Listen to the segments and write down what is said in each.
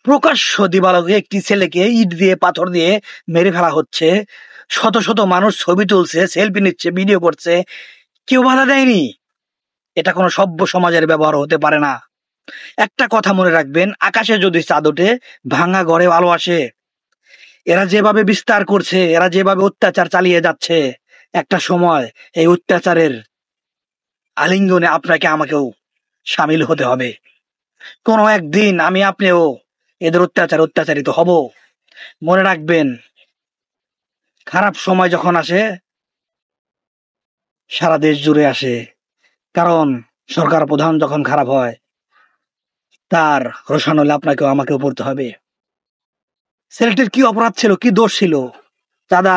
প্রকাশ্য দিবালোকে একটি ছেলেকে ইট দিয়ে পাথর দিয়ে মেরে ফেলা হচ্ছে। শত শত মানুষ ছবি তুলছে, সেলফি নিচ্ছে, ভিডিও করছে, কেউ বাধা দেয়নি। এটা কোনো সভ্য সমাজের ব্যবহার হতে পারে না। একটা কথা মনে রাখবেন, আকাশে যদি চাঁদ ওঠে, ভাঙা ঘরে আলো আসে। এরা যেভাবে বিস্তার করছে, এরা যেভাবে অত্যাচার চালিয়ে যাচ্ছে, একটা সময় এই অত্যাচারের আলিঙ্গনে আপনাকে আমাকেও সামিল হতে হবে। কোনো একদিন আমি আপনিও এদের অত্যাচারিত হব। মনে রাখবেন, খারাপ সময় যখন আসে সারা দেশ জুড়ে আসে, কারণ সরকার প্রধান যখন খারাপ হয় তার রোষান হলে আপনাকেও আমাকেও পড়তে হবে। ছেলেটির কি অপরাধ ছিল, কি দোষ ছিল? চাঁদা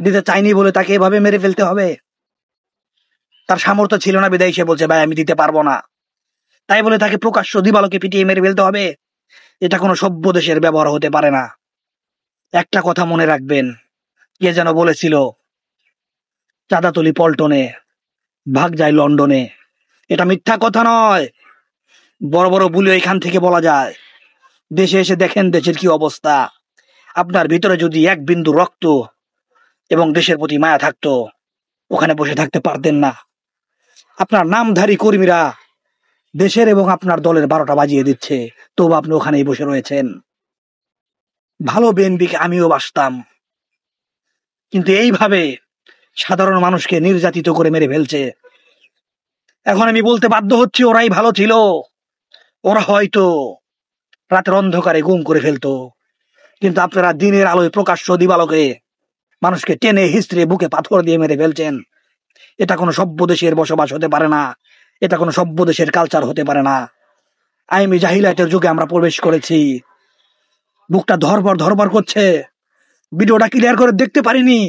দিতে চাইনি বলে তাকে এভাবে মেরে ফেলতে হবে? তার সামর্থ্য ছিল না বিদায় সে বলছে ভাই আমি দিতে পারবো না, তাই বলে তাকে প্রকাশ্য দিবালোকে পিটিয়ে মেরে ফেলতে হবে? এটা কোনো সভ্য দেশের ব্যবহার হতে পারে না। একটা কথা মনে রাখবেন, কে যেন বলেছিল চাঁদা তুলি পল্টনে, ভাগ যায় লন্ডনে। এটা মিথ্যা কথা নয়, বড় বড় বুলি এখান থেকে বলা যায়। দেশে এসে দেখেন দেশের কি অবস্থা। আপনার ভিতরে যদি এক বিন্দু রক্ত এবং দেশের প্রতি মায়া থাকতো, ওখানে বসে থাকতে পারতেন না। আপনার নামধারী কর্মীরা দেশের এবং আপনার দলের 12টা বাজিয়ে দিচ্ছে, তবু আপনি ওখানেই বসে রয়েছেন। ভালো বিএনপিকে আমিও বাসতাম, কিন্তু এইভাবে সাধারণ মানুষকে নির্যাতিত করে মেরে ফেলছে। এখন আমি বলতে বাধ্য হচ্ছি ওরাই ভালো ছিল। ওরা হয়তো রাতের অন্ধকারে গুম করে ফেলতো, কিন্তু আপনারা দিনের আলোয় প্রকাশ্য দিবালোকে মানুষকে টেনে হিস্ট্রে বুকে পাথর দিয়ে মেরে ফেলছেন। এটা কোনো সভ্য দেশের বসবাস হতে পারে না, এটা কোনো সভ্য দেশের কালচার হতে পারে না। আইমি জাহিলাতের যুগে আমরা প্রবেশ করেছি। বুকটা ধরবর করছে, ভিডিওটা ক্লিয়ার করে দেখতে পারিনি,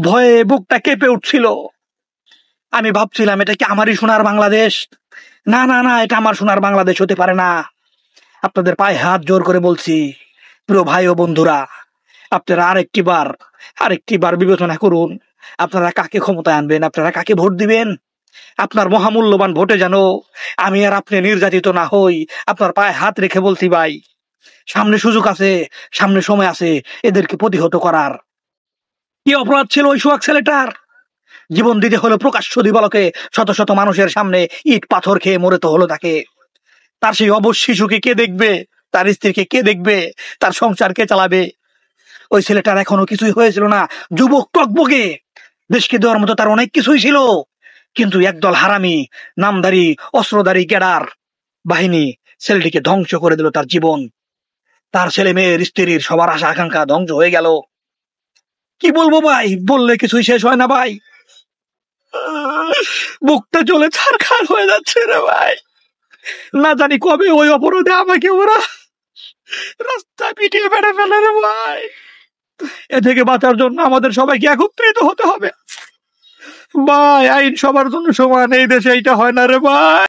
ভয়ে বুকটা কেঁপে উঠছিল। আমি ভাবছিলাম এটা কি আমারই সোনার বাংলাদেশ? না না না, এটা আমার সোনার বাংলাদেশ হতে পারে না। আপনাদের পায়ে হাত জোর করে বলছি, প্রিয় ভাই ও বন্ধুরা, আপনারা আরেকটি বার বিবেচনা করুন। আপনারা কাকে ক্ষমতায় আনবেন, আপনারা কাকে ভোট দিবেন। আপনার মহামূল্যবান ভোটে যেন আমি আর আপনি নির্যাতিত না হই। আপনার পায়ে হাত রেখে বলছি ভাই, সামনে সুযোগ আছে, সামনে সময় আছে এদেরকে প্রতিহত করার। কি অপরাধ ছিল ওই সোহাগ ছেলেটার? জীবন দিতে হলো প্রকাশ্য দিবালোকে, শত শত মানুষের সামনে ইট পাথর খেয়ে মরে তো হলো তাকে। তার সেই অবশ শিশুকে কে দেখবে? তার স্ত্রীকে কে দেখবে? তার সংসার কে চালাবে? ওই ছেলেটার এখনো কিছুই হয়েছিল না, যুবক টকবকে, দেশকে দেওয়ার মতো তার অনেক কিছুই ছিল, কিন্তু একদল হারামি নামধারী অস্ত্রধারী ক্যাডার বাহিনী ছেলেটিকে ধ্বংস করে দিল। তার জীবন, তার ছেলে মেয়ের, স্ত্রীর, সবার আশা আকাঙ্ক্ষা ধ্বংস হয়ে গেল। কি বলবো ভাই, বললে কিছুই শেষ হয় না ভাই। বুকটা জ্বলে ছারখার হয়ে যাচ্ছে রে ভাই। না জানি কবে ওই অপরাধে আমাকে ওরা রাস্তায় পিটিয়ে মেরে ফেলে রে ভাই। এ থেকে বাঁচার জন্য আমাদের সবাইকে একত্রিত হতে হবে ভাই। আইন সবার জন্য সমান, এই দেশে এইটা হয় না রে ভাই।